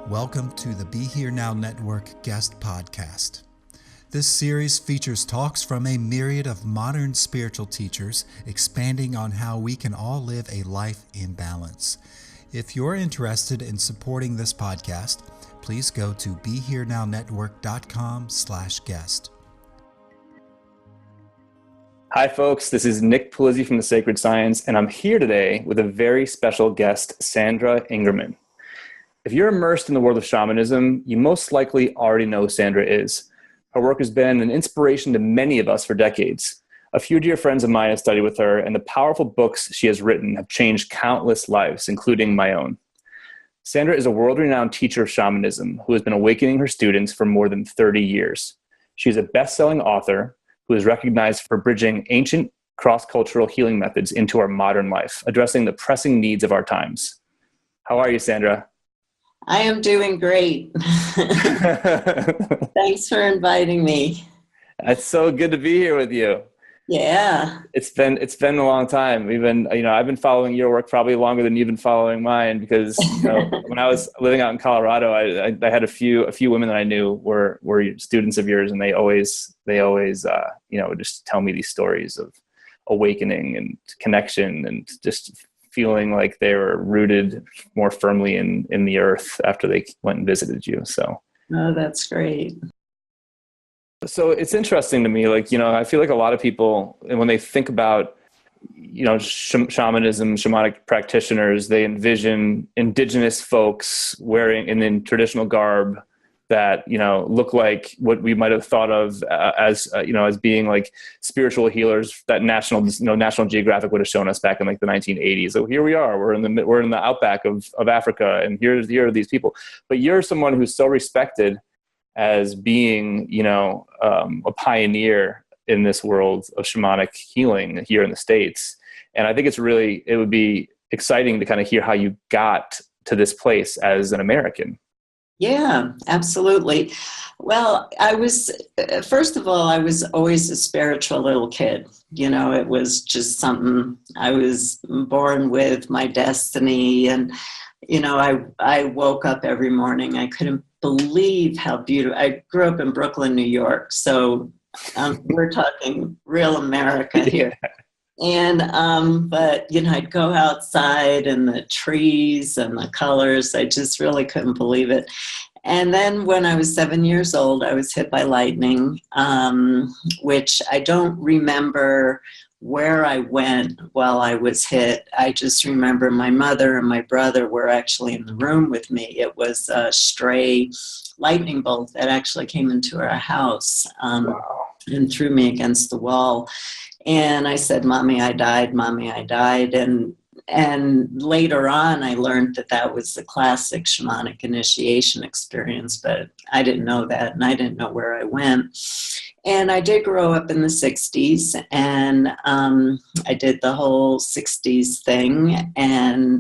Welcome to the Be Here Now Network guest podcast. This series features talks from a myriad of modern spiritual teachers expanding on how we can all live a life in balance. If you're interested in supporting this podcast, please go to BeHereNowNetwork.com/guest. Hi folks, this is Nick Polizzi from the Sacred Science, and I'm here today with a very special guest, Sandra Ingerman. If you're immersed in the world of shamanism, you most likely already know who Sandra is. Her work has been an inspiration to many of us for decades. A few dear friends of mine have studied with her, and the powerful books she has written have changed countless lives, including my own. Sandra is a world-renowned teacher of shamanism who has been awakening her students for more than 30 years. She is a best-selling author who is recognized for bridging ancient cross-cultural healing methods into our modern life, addressing the pressing needs of our times. How are you, Sandra? I am doing great. Thanks for inviting me. It's so good to be here with you. Yeah. It's been a long time. I've been following your work probably longer than you've been following mine because when I was living out in Colorado, I had a few women that I knew were students of yours, and they always just tell me these stories of awakening and connection and just feeling like they were rooted more firmly in the earth after they went and visited you. So, oh, that's great. So it's interesting to me, I feel like a lot of people, when they think about, shamanism, shamanic practitioners, they envision indigenous folks wearing in traditional garb that, look like what we might have thought of as being like spiritual healers that National Geographic would have shown us back in like the 1980s. So here we are, we're in the outback of Africa, and here are these people. But you're someone who's so respected as being, a pioneer in this world of shamanic healing here in the States. And I think it would be exciting to kind of hear how you got to this place as an American. Yeah, absolutely. Well, first of all, I was always a spiritual little kid. It was just something I was born with, my destiny. And, I woke up every morning. I couldn't believe how beautiful. I grew up in Brooklyn, New York. So we're talking real America here. And, but, I'd go outside and the trees and the colors, I just really couldn't believe it. And then when I was 7 years old, I was hit by lightning, which I don't remember where I went while I was hit. I just remember my mother and my brother were actually in the room with me. It was a stray lightning bolt that actually came into our house and threw me against the wall. And I said, Mommy, I died. Mommy, I died. And later on, I learned that was the classic shamanic initiation experience, but I didn't know that, and I didn't know where I went. And I did grow up in the 60s, and I did the whole 60s thing, and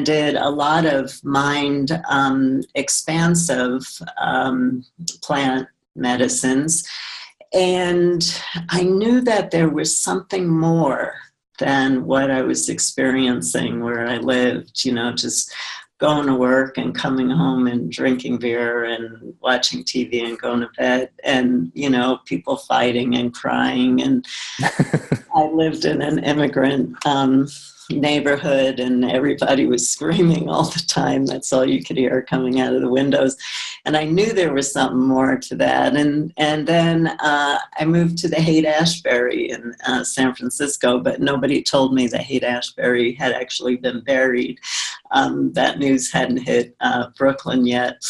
did a lot of mind expansive plant medicines. And I knew that there was something more than what I was experiencing where I lived, just going to work and coming home and drinking beer and watching TV and going to bed and, people fighting and crying. And I lived in an immigrant neighborhood, and everybody was screaming all the time. That's all you could hear coming out of the windows. And I knew there was something more to that. And then I moved to the Haight-Ashbury in San Francisco, but nobody told me that Haight-Ashbury had actually been buried. That news hadn't hit Brooklyn yet.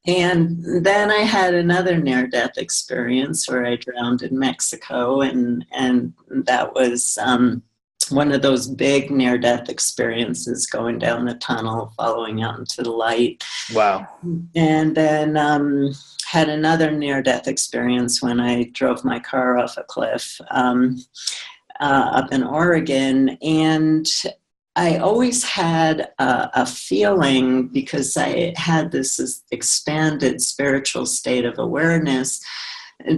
And then I had another near-death experience where I drowned in Mexico, and that was one of those big near-death experiences, going down the tunnel, following out into the light. Wow. And then had another near-death experience when I drove my car off a cliff up in Oregon. And I always had a feeling, because I had this expanded spiritual state of awareness,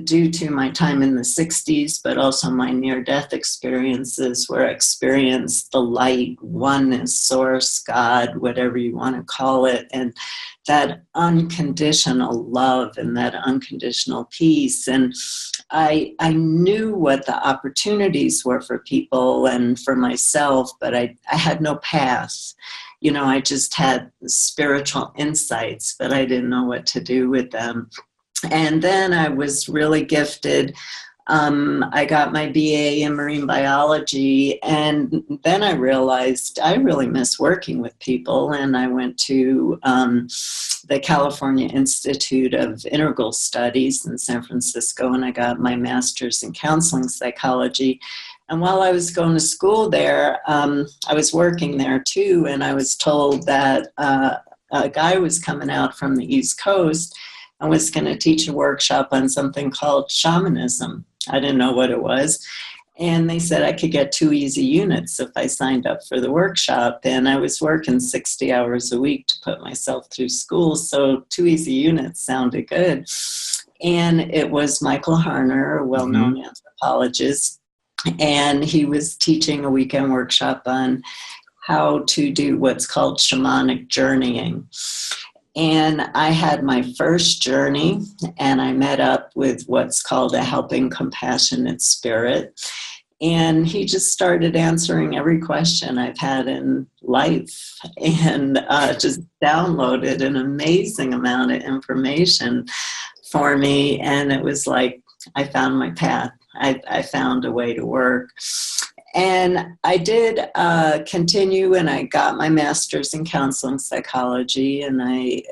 due to my time in the 60s, but also my near-death experiences where I experienced the light, oneness, source, God, whatever you want to call it, and that unconditional love and that unconditional peace. And I knew what the opportunities were for people and for myself, but I had no path. I just had spiritual insights, but I didn't know what to do with them. And then I was really gifted. I got my BA in marine biology, and then I realized I really miss working with people, and I went to the California Institute of Integral Studies in San Francisco, and I got my master's in counseling psychology. And while I was going to school there, I was working there too, and I was told that a guy was coming out from the East Coast and was going to teach a workshop on something called shamanism. I didn't know what it was. And they said I could get 2 easy units if I signed up for the workshop. And I was working 60 hours a week to put myself through school. So 2 easy units sounded good. And it was Michael Harner, a well-known anthropologist. And he was teaching a weekend workshop on how to do what's called shamanic journeying. And I had my first journey, and I met up with what's called a helping, compassionate spirit. And he just started answering every question I've had in life and just downloaded an amazing amount of information for me. And it was like I found my path. I found a way to work. And I did continue, and I got my master's in counseling psychology, and I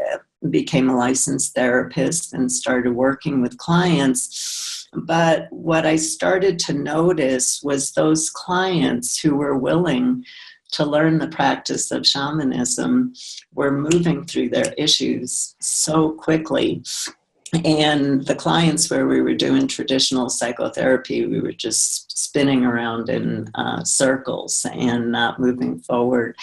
became a licensed therapist and started working with clients. But what I started to notice was those clients who were willing to learn the practice of shamanism were moving through their issues so quickly. And the clients where we were doing traditional psychotherapy, we were just spinning around in circles and not moving forward.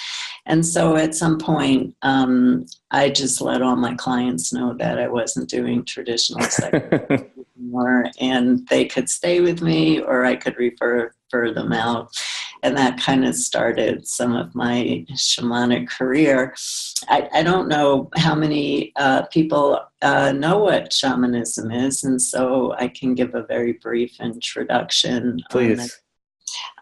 And so at some point, I just let all my clients know that I wasn't doing traditional psychotherapy anymore, and they could stay with me or I could refer them out. And that kind of started some of my shamanic career. I don't know how many people know what shamanism is, and so I can give a very brief introduction. Please.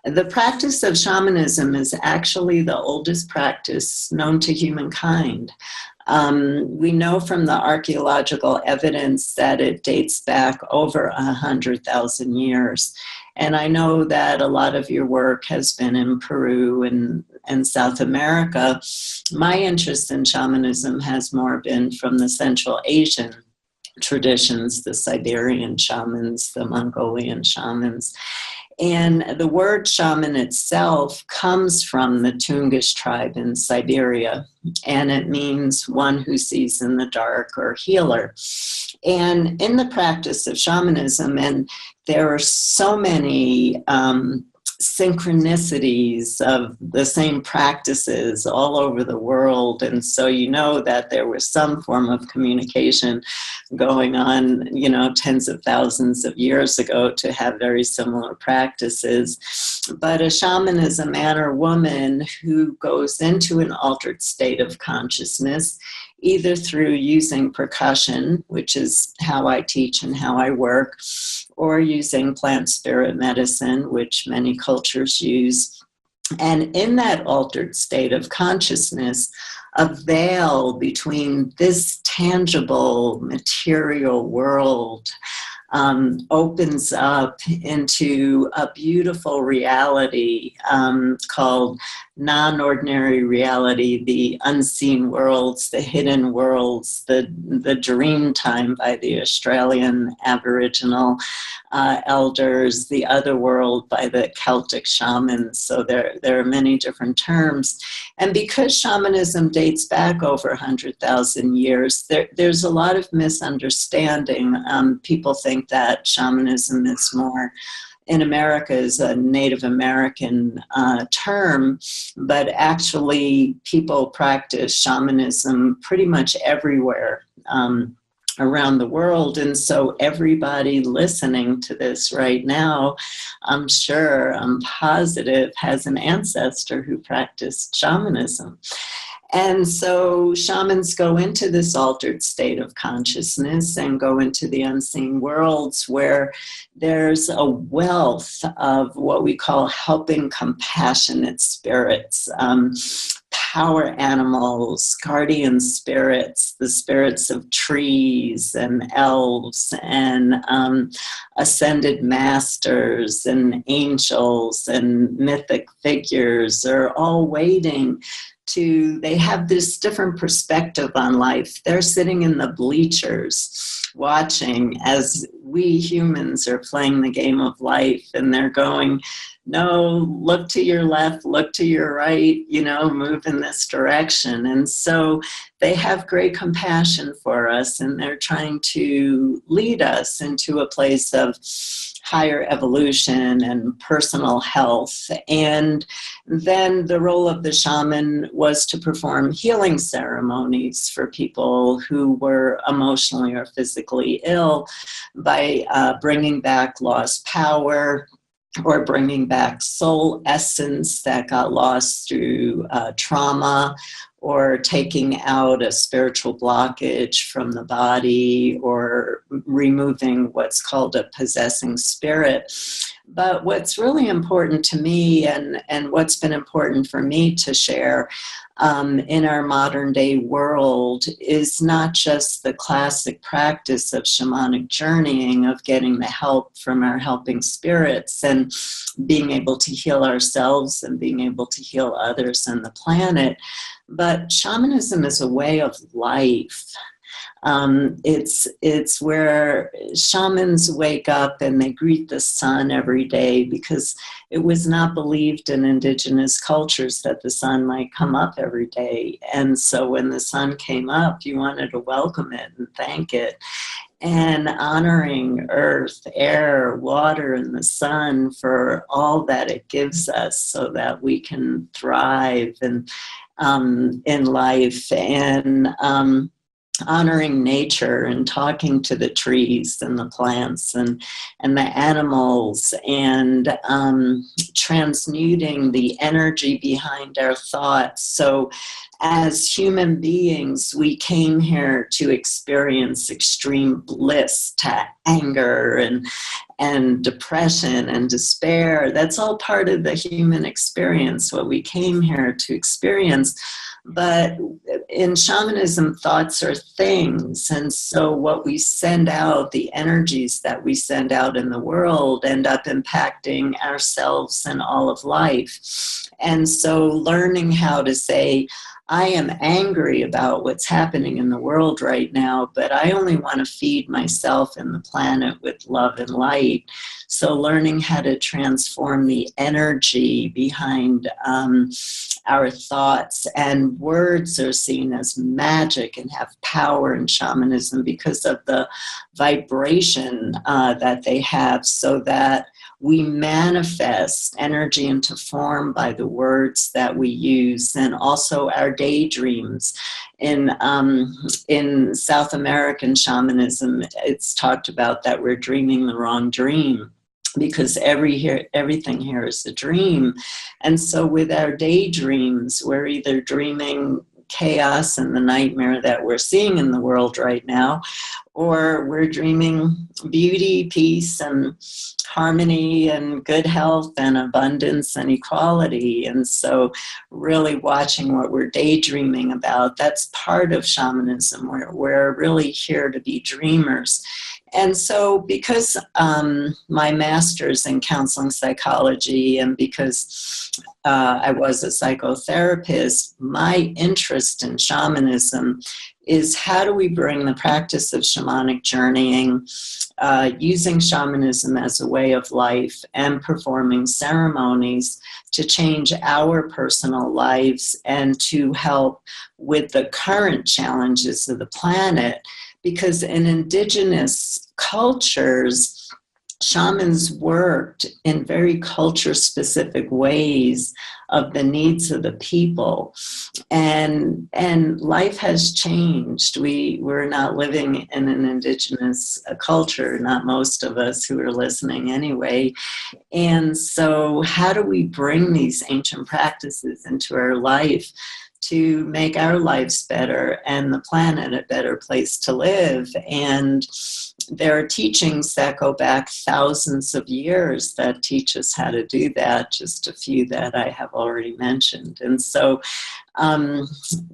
The practice of shamanism is actually the oldest practice known to humankind. We know from the archaeological evidence that it dates back over 100,000 years. And I know that a lot of your work has been in Peru and South America. My interest in shamanism has more been from the Central Asian traditions, the Siberian shamans, the Mongolian shamans. And the word shaman itself comes from the Tungus tribe in Siberia, and it means one who sees in the dark or healer. And in the practice of shamanism, and there are so many synchronicities of the same practices all over the world. And so you know that there was some form of communication going on, tens of thousands of years ago to have very similar practices. But a shaman is a man or woman who goes into an altered state of consciousness, either through using percussion, which is how I teach and how I work, or using plant spirit medicine, which many cultures use. And in that altered state of consciousness, a veil between this tangible material world opens up into a beautiful reality called non-ordinary reality, the unseen worlds, the hidden worlds, the dream time by the Australian Aboriginal elders, the other world by the Celtic shamans. So there are many different terms. And because shamanism dates back over 100,000 years, there's a lot of misunderstanding. People think that shamanism is more in America is a Native American term, but actually people practice shamanism pretty much everywhere around the world. And so everybody listening to this right now, I'm positive, has an ancestor who practiced shamanism. And so shamans go into this altered state of consciousness and go into the unseen worlds where there's a wealth of what we call helping compassionate spirits, power animals, guardian spirits, the spirits of trees and elves and ascended masters and angels and mythic figures are all waiting they have this different perspective on life. They're sitting in the bleachers watching as we humans are playing the game of life, and they're going, no, look to your left, look to your right, move in this direction. And so they have great compassion for us, and they're trying to lead us into a place of higher evolution and personal health. And then the role of the shaman was to perform healing ceremonies for people who were emotionally or physically ill by bringing back lost power, or bringing back soul essence that got lost through trauma, or taking out a spiritual blockage from the body, or removing what's called a possessing spirit. But what's really important to me, and what's been important for me to share in our modern day world, is not just the classic practice of shamanic journeying, of getting the help from our helping spirits and being able to heal ourselves and being able to heal others and the planet. But shamanism is a way of life. It's where shamans wake up and they greet the sun every day, because it was not believed in indigenous cultures that the sun might come up every day. And so when the sun came up, you wanted to welcome it and thank it. And honoring earth, air, water, and the sun for all that it gives us so that we can thrive in life, and honoring nature and talking to the trees and the plants and the animals, and transmuting the energy behind our thoughts. So as human beings, we came here to experience extreme bliss, to anger and depression and despair. That's all part of the human experience, what we came here to experience. But in shamanism, thoughts are things. And so what we send out, the energies that we send out in the world, end up impacting ourselves and all of life. And so learning how to say, I am angry about what's happening in the world right now, but I only want to feed myself and the planet with love and light. So learning how to transform the energy behind our thoughts. And words are seen as magic and have power in shamanism because of the vibration that they have, so that we manifest energy into form by the words that we use, and also our daydreams. In South American shamanism, it's talked about that we're dreaming the wrong dream, because everything here is a dream. And so with our daydreams, we're either dreaming chaos and the nightmare that we're seeing in the world right now, or we're dreaming beauty, peace, and harmony, and good health, and abundance, and equality. And so really watching what we're daydreaming about, that's part of shamanism. We're really here to be dreamers. And so because my master's in counseling psychology, and because I was a psychotherapist, my interest in shamanism is how do we bring the practice of shamanic journeying, using shamanism as a way of life and performing ceremonies to change our personal lives and to help with the current challenges of the planet. Because in indigenous cultures, shamans worked in very culture-specific ways of the needs of the people. And life has changed. We're not living in an indigenous culture, not most of us who are listening anyway. And so how do we bring these ancient practices into our life to make our lives better and the planet a better place to live? And there are teachings that go back thousands of years that teach us how to do that, just a few that I have already mentioned. And so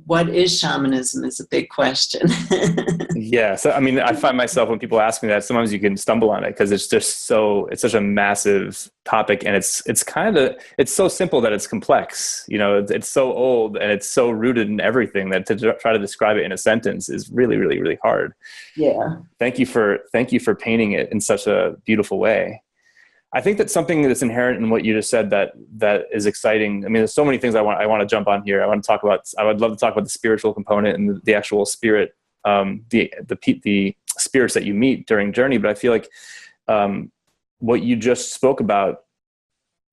what is shamanism is a big question. Yeah. So, I mean, I find myself, when people ask me that, sometimes you can stumble on it because it's such a massive topic, and it's so simple that it's complex. You know, it's so old and it's so rooted in everything that to try to describe it in a sentence is really, really, really hard. Yeah. Thank you for painting it in such a beautiful way. I think that's something that's inherent in what you just said that is exciting. I mean, there's so many things I want to jump on here. I would love to talk about the spiritual component and the actual spirit, the spirits that you meet during journey. But I feel like what you just spoke about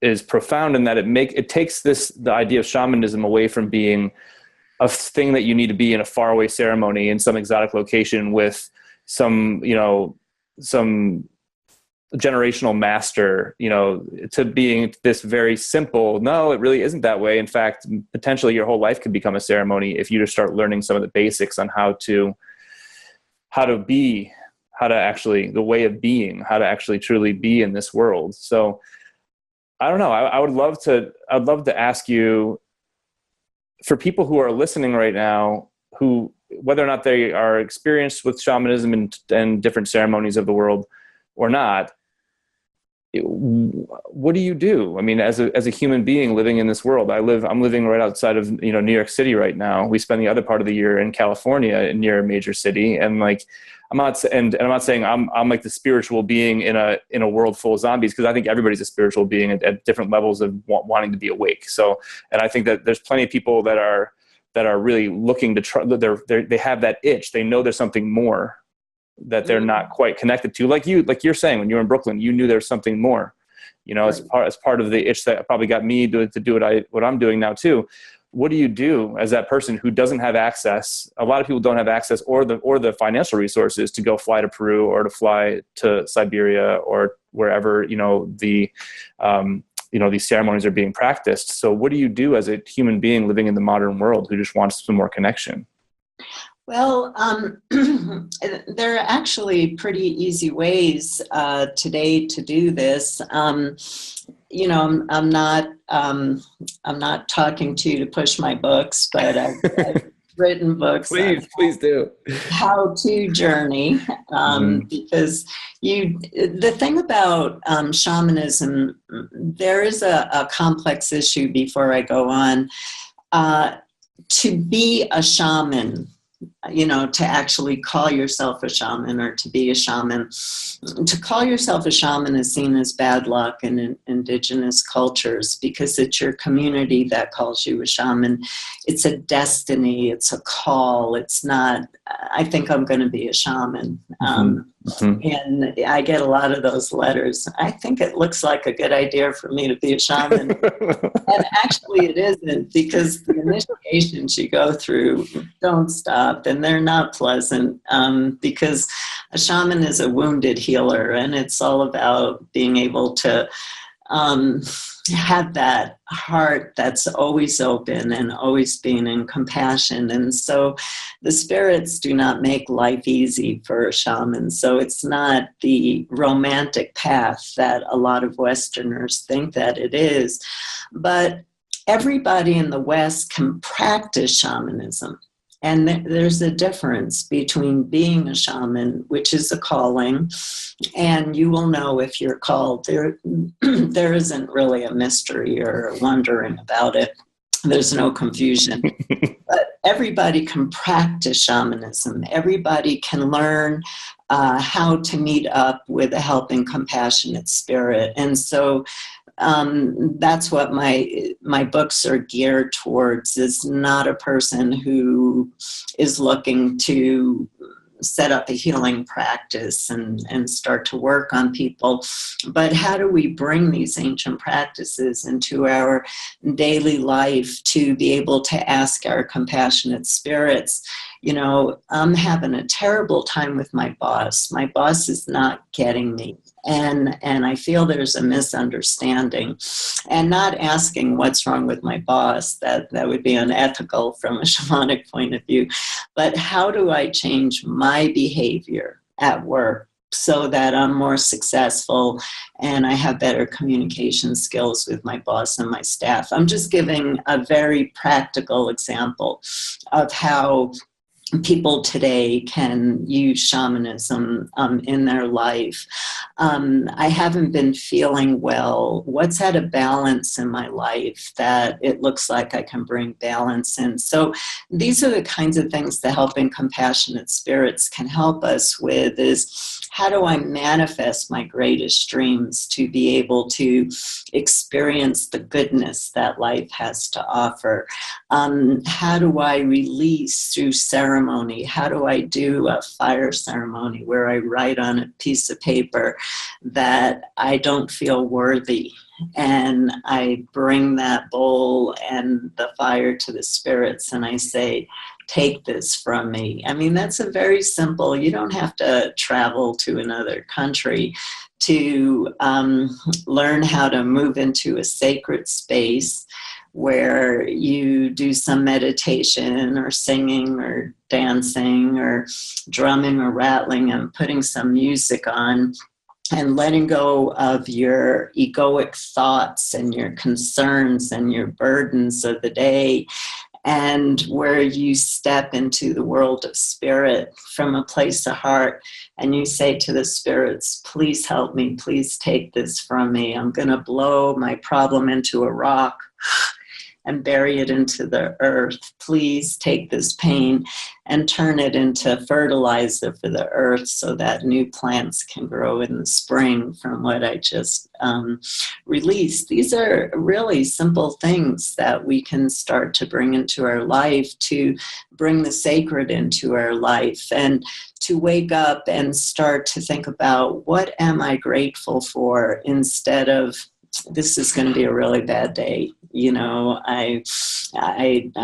is profound in that it takes the idea of shamanism away from being a thing that you need to be in a faraway ceremony in some exotic location with some generational master, to being this very simple. No, it really isn't that way. In fact, potentially your whole life could become a ceremony if you just start learning some of the basics on how to actually truly be in this world. So I don't know. I'd love to ask you, for people who are listening right now, who, whether or not they are experienced with shamanism and different ceremonies of the world or not, what do you do? I mean, as a human being living in this world, I'm living right outside of, New York City right now. We spend the other part of the year in California near a major city. And I'm not saying I'm like the spiritual being in a world full of zombies, because I think everybody's a spiritual being at different levels of wanting to be awake. So, and I think that there's plenty of people that are really looking to try, they have that itch. They know there's something more that they're not quite connected to. Like you're saying, when you were in Brooklyn, you knew there was something more, as part of the itch that probably got me to do what I'm doing now too. What do you do as that person who doesn't have access? A lot of people don't have access or the financial resources to go fly to Peru or to fly to Siberia or wherever, these ceremonies are being practiced. So what do you do as a human being living in the modern world who just wants some more connection? Well, there are actually pretty easy ways today to do this. I'm not talking to you to push my books, but I've written books. Please do. How to journey, because the thing about shamanism, there is a complex issue before I go on. To be a shaman, to actually call yourself a shaman or to be a shaman. To call yourself a shaman is seen as bad luck in indigenous cultures because it's your community that calls you a shaman. It's a destiny. It's a call. It's not, I think I'm going to be a shaman. And I get a lot of those letters. I think it looks like a good idea for me to be a shaman. And actually it isn't, because the initiations you go through don't stop, and they're not pleasant, because a shaman is a wounded healer, and it's all about being able to have that heart that's always open and always being in compassion. And so the spirits do not make life easy for a shaman. So it's not the romantic path that a lot of Westerners think that it is. But everybody in the West can practice shamanism. And there's a difference between being a shaman, which is a calling, and you will know if you're called. There isn't really a mystery or wondering about it. There's no confusion. But everybody can practice shamanism. Everybody can learn how to meet up with a helping, compassionate spirit. And so that's what my books are geared towards, is not a person who is looking to set up a healing practice and start to work on people. But how do we bring these ancient practices into our daily life to be able to ask our compassionate spirits, I'm having a terrible time with my boss. My boss is not getting me. And I feel there's a misunderstanding, and not asking what's wrong with my boss. That would be unethical from a shamanic point of view. But how do I change my behavior at work so that I'm more successful and I have better communication skills with my boss and my staff? I'm just giving a very practical example of how people today can use shamanism in their life. I haven't been feeling well. What's at a balance in my life that it looks like I can bring balance in? So these are the kinds of things the helping compassionate spirits can help us with, is how do I manifest my greatest dreams to be able to experience the goodness that life has to offer? How do I release through ceremony? How do I do a fire ceremony where I write on a piece of paper that I don't feel worthy, and I bring that bowl and the fire to the spirits and I say, take this from me? I mean, that's a very simple, you don't have to travel to another country to learn how to move into a sacred space where you do some meditation or singing or dancing or drumming or rattling and putting some music on, and letting go of your egoic thoughts and your concerns and your burdens of the day, and where you step into the world of spirit from a place of heart, and you say to the spirits, please help me, please take this from me. I'm going to blow my problem into a rock and bury it into the earth. Please take this pain and turn it into fertilizer for the earth so that new plants can grow in the spring from what I just released. These are really simple things that we can start to bring into our life, to bring the sacred into our life, and to wake up and start to think about, what am I grateful for, instead of, this is going to be a really bad day. I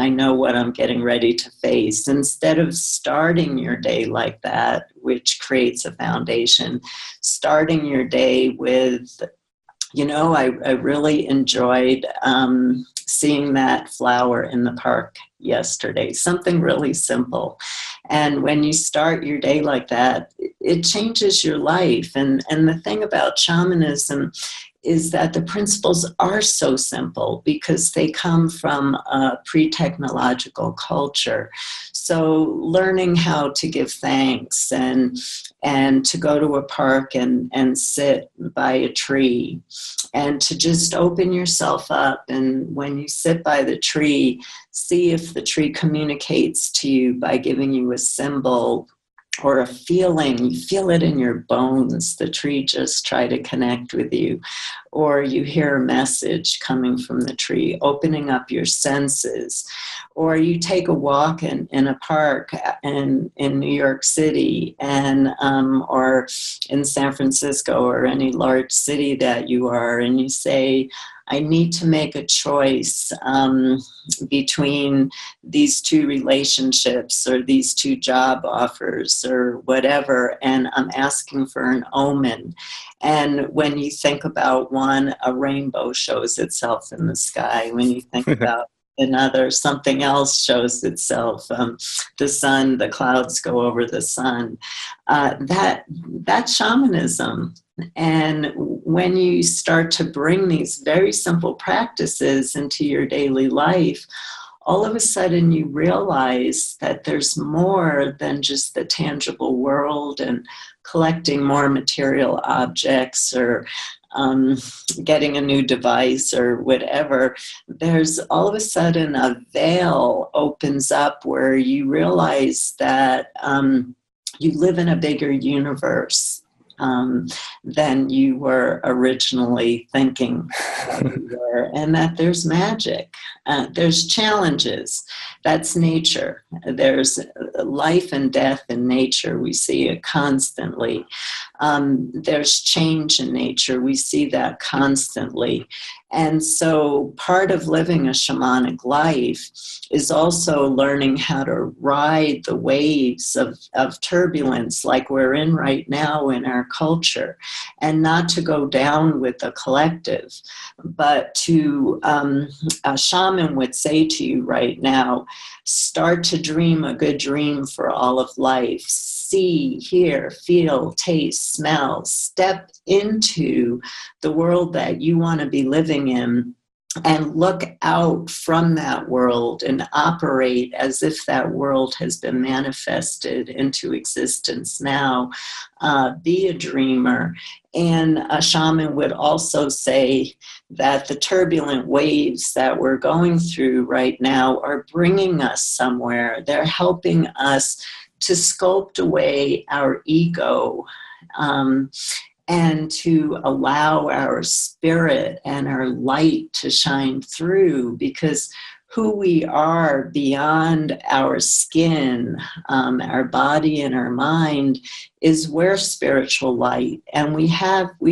know what I'm getting ready to face. Instead of starting your day like that, which creates a foundation, starting your day with, I really enjoyed seeing that flower in the park yesterday, something really simple. And when you start your day like that, it changes your life. And the thing about shamanism is that the principles are so simple because they come from a pre-technological culture. So learning how to give thanks and to go to a park and sit by a tree and to just open yourself up. And when you sit by the tree, see if the tree communicates to you by giving you a symbol or a feeling. You feel it in your bones. The tree just try to connect with you. Or you hear a message coming from the tree, opening up your senses. Or you take a walk in a park in New York City or in San Francisco or any large city that you are, and you say, I need to make a choice between these two relationships or these two job offers or whatever, and I'm asking for an omen. And when you think about one, a rainbow shows itself in the sky. When you think about another, something else shows itself. The sun, the clouds go over the sun. That's shamanism. And when you start to bring these very simple practices into your daily life, all of a sudden you realize that there's more than just the tangible world and collecting more material objects or getting a new device or whatever. There's all of a sudden a veil opens up where you realize that you live in a bigger universe than you were originally thinking you were, and that there's magic, there's challenges, that's nature. There's life and death in nature. We see it constantly. There's change in nature. We see that constantly. And so part of living a shamanic life is also learning how to ride the waves of turbulence like we're in right now in our culture, and not to go down with the collective, but to, a shaman would say to you right now, start to dream a good dream for all of life. See, hear, feel, taste, smell, step into the world that you want to be living in, and look out from that world and operate as if that world has been manifested into existence now. Be a dreamer. And a shaman would also say that the turbulent waves that we're going through right now are bringing us somewhere. They're helping us to sculpt away our ego, and to allow our spirit and our light to shine through, because who we are beyond our skin, our body and our mind, is where spiritual light. And we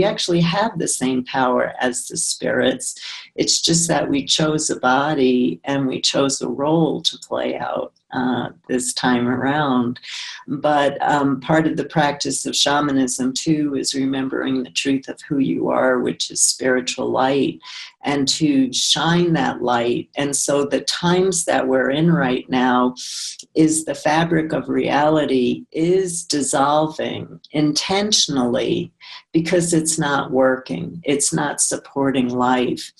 actually have the same power as the spirits. It's just that we chose a body and we chose a role to play out this time around. But part of the practice of shamanism too is remembering the truth of who you are, which is spiritual light, and to shine that light. And so the times that we're in right now is the fabric of reality is dissolving intentionally because it's not working. It's not supporting life.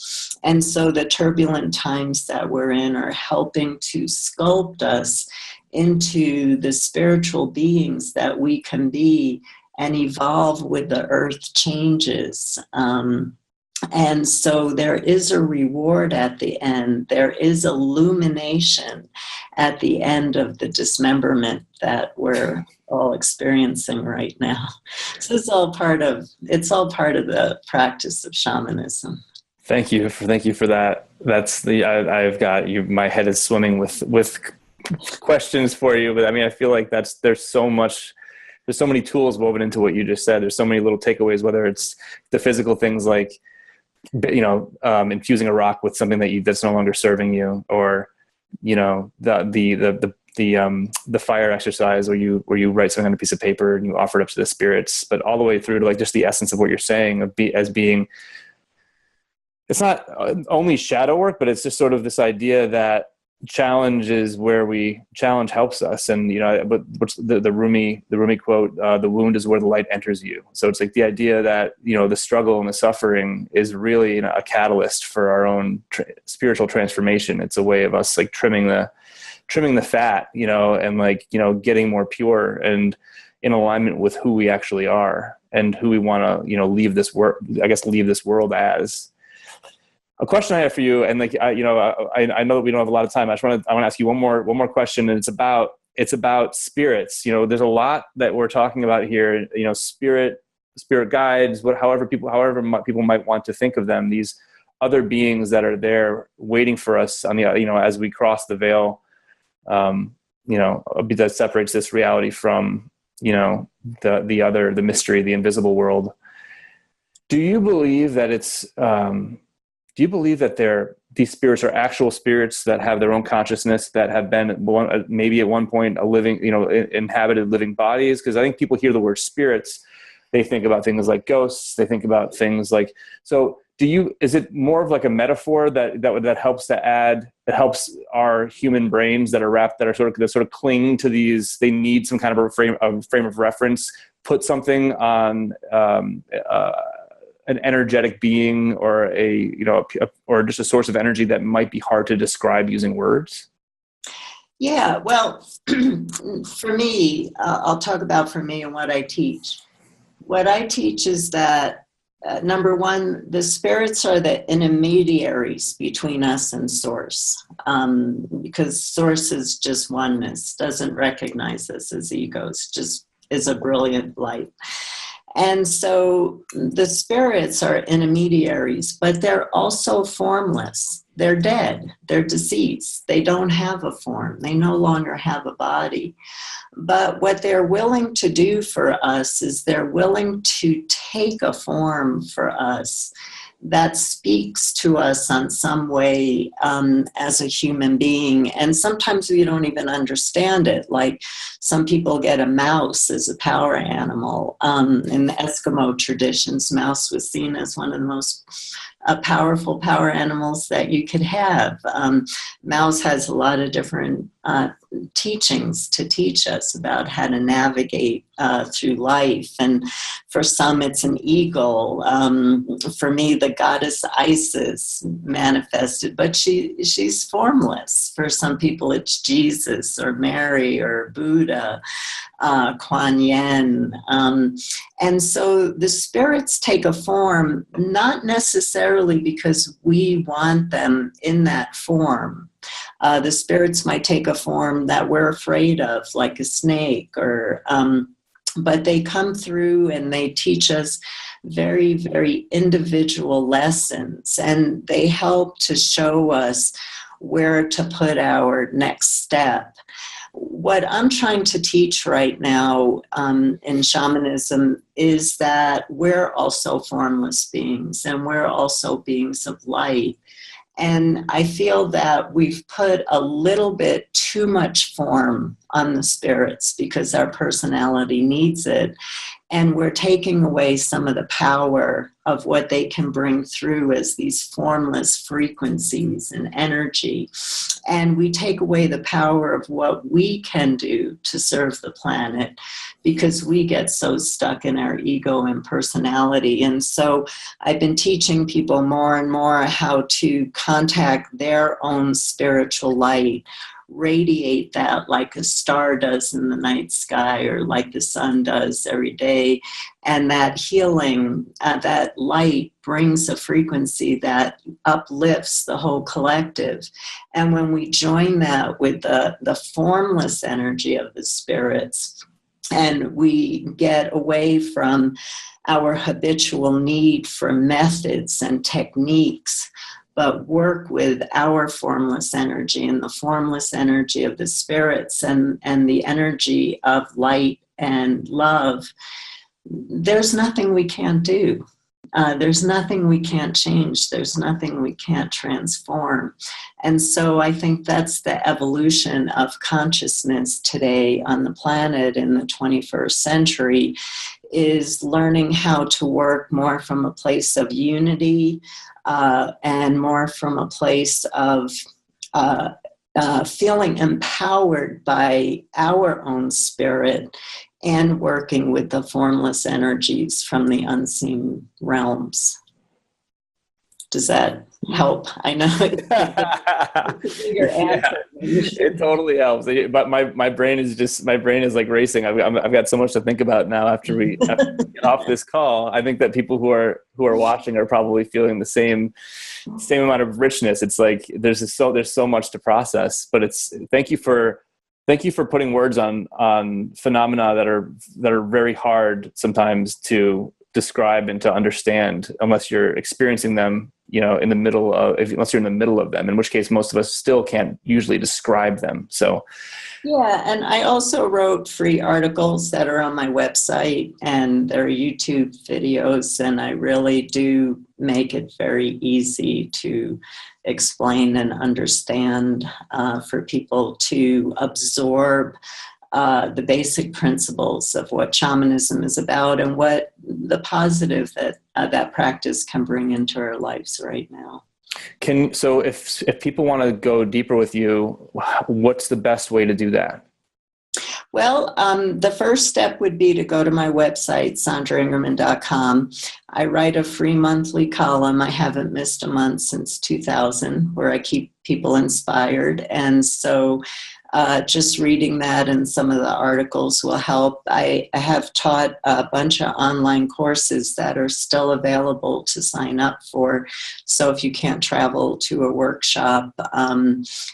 And so the turbulent times that we're in are helping to sculpt us into the spiritual beings that we can be and evolve with the earth changes. And so there is a reward at the end. There is illumination at the end of the dismemberment that we're all experiencing right now. So it's all part of the practice of shamanism. Thank you for that. That's I've got you. My head is swimming with questions for you, but I mean, I feel like there's so many tools woven into what you just said. There's so many little takeaways, whether it's the physical things like, infusing a rock with something that's no longer serving you, or, the fire exercise where you write something on a piece of paper and you offer it up to the spirits, but all the way through to like just the essence of what you're saying as being, it's not only shadow work, but it's just sort of this idea that challenge helps us. And, but what's the Rumi quote, the wound is where the light enters you. So it's like the idea that, the struggle and the suffering is really a catalyst for our own spiritual transformation. It's a way of us like trimming the fat, and like, getting more pure and in alignment with who we actually are and who we want to, leave this world as. A question I have for you, and like I know that we don't have a lot of time. I want to ask you one more question, and it's about spirits. There's a lot that we're talking about here. Spirit guides, however people might want to think of them. These other beings that are there waiting for us on the as we cross the veil, that separates this reality from the mystery, the invisible world. Do you believe that these spirits are actual spirits that have their own consciousness, that have been maybe at one point a living, inhabited living bodies? Because I think people hear the word spirits, they think about things like ghosts. They think about things like, so is it more of like a metaphor that helps our human brains that sort of cling to these, they need some kind of a frame of reference, put something on, an energetic being or or just a source of energy that might be hard to describe using words? Yeah, well, for me, I'll talk about for me and what I teach. What I teach is that, number one, the spirits are the intermediaries between us and Source, because Source is just oneness, doesn't recognize us as egos, just is a brilliant light. And so the spirits are intermediaries, but they're also formless. They're dead. They're deceased. They don't have a form. They no longer have a body. But what they're willing to do for us is they're willing to take a form for us that speaks to us on some way as a human being. And sometimes we don't even understand it. Like some people get a mouse as a power animal. In the Eskimo traditions, mouse was seen as one of the most powerful power animals that you could have. Mouse has a lot of different teachings to teach us about how to navigate through life. And for some, it's an eagle. For me, the goddess Isis manifested, but she's formless. For some people, it's Jesus or Mary or Buddha, Kuan Yin. And so the spirits take a form, not necessarily because we want them in that form. The spirits might take a form that we're afraid of, like a snake, or but they come through and they teach us very, very individual lessons, and they help to show us where to put our next step. What I'm trying to teach right now in shamanism is that we're also formless beings, and we're also beings of light. And I feel that we've put a little bit too much form on the spirits because our personality needs it. And we're taking away some of the power of what they can bring through as these formless frequencies and energy. And we take away the power of what we can do to serve the planet because we get so stuck in our ego and personality. And so I've been teaching people more and more how to contact their own spiritual light, radiate that like a star does in the night sky or like the sun does every day. And that healing, that light brings a frequency that uplifts the whole collective. And when we join that with the formless energy of the spirits, and we get away from our habitual need for methods and techniques, but work with our formless energy and the formless energy of the spirits and the energy of light and love, there's nothing we can't do. There's nothing we can't change. There's nothing we can't transform. And so I think that's the evolution of consciousness today on the planet in the 21st century, is learning how to work more from a place of unity, and more from a place of feeling empowered by our own spirit and working with the formless energies from the unseen realms. Does that help? I know it's a bigger answer. It totally helps. But my brain is like racing. I've got so much to think about now after we get off this call. I think that people who are watching are probably feeling the same amount of richness. It's like there's so much to process. But thank you for putting words on phenomena that are very hard sometimes to describe and to understand unless you're experiencing them, unless you're in the middle of them, in which case most of us still can't usually describe them. So yeah, and I also wrote free articles that are on my website, and there are YouTube videos, and I really do make it very easy to explain and understand for people to absorb the basic principles of what shamanism is about and what the positive that that practice can bring into our lives right now. So if people want to go deeper with you, what's the best way to do that? Well, the first step would be to go to my website, sandraingerman.com. I write a free monthly column. I haven't missed a month since 2000, where I keep people inspired. And so just reading that and some of the articles will help. I have taught a bunch of online courses that are still available to sign up for. So if you can't travel to a workshop,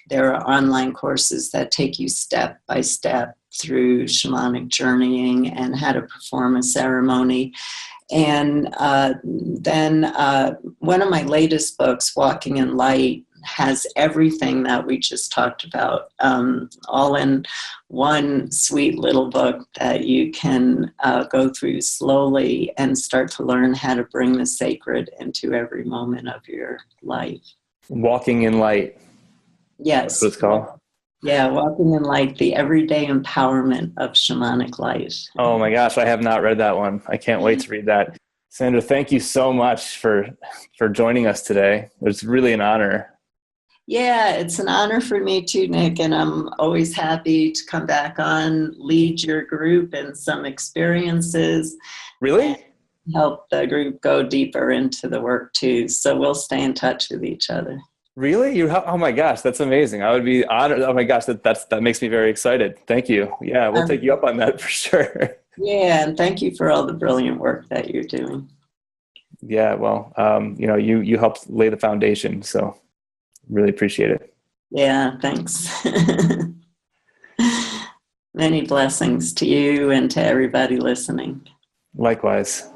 there are online courses that take you step by step through shamanic journeying and how to perform a ceremony. And then one of my latest books, Walking in Light, has everything that we just talked about, all in one sweet little book that you can go through slowly and start to learn how to bring the sacred into every moment of your life. Walking in Light. Yes. That's what it's called. Yeah, Walking in Light, the everyday empowerment of shamanic life. Oh my gosh, I have not read that one. I can't wait to read that. Sandra, thank you so much for joining us today. It's really an honor. Yeah, it's an honor for me too, Nick, and I'm always happy to come back on, lead your group in some experiences. Really? Help the group go deeper into the work too. So we'll stay in touch with each other. Really? Oh my gosh, that's amazing. I would be honored. Oh my gosh, that makes me very excited. Thank you. Yeah, we'll take you up on that for sure. Yeah, and thank you for all the brilliant work that you're doing. Yeah, well, you helped lay the foundation, so really appreciate it. Yeah, thanks. Many blessings to you and to everybody listening. Likewise.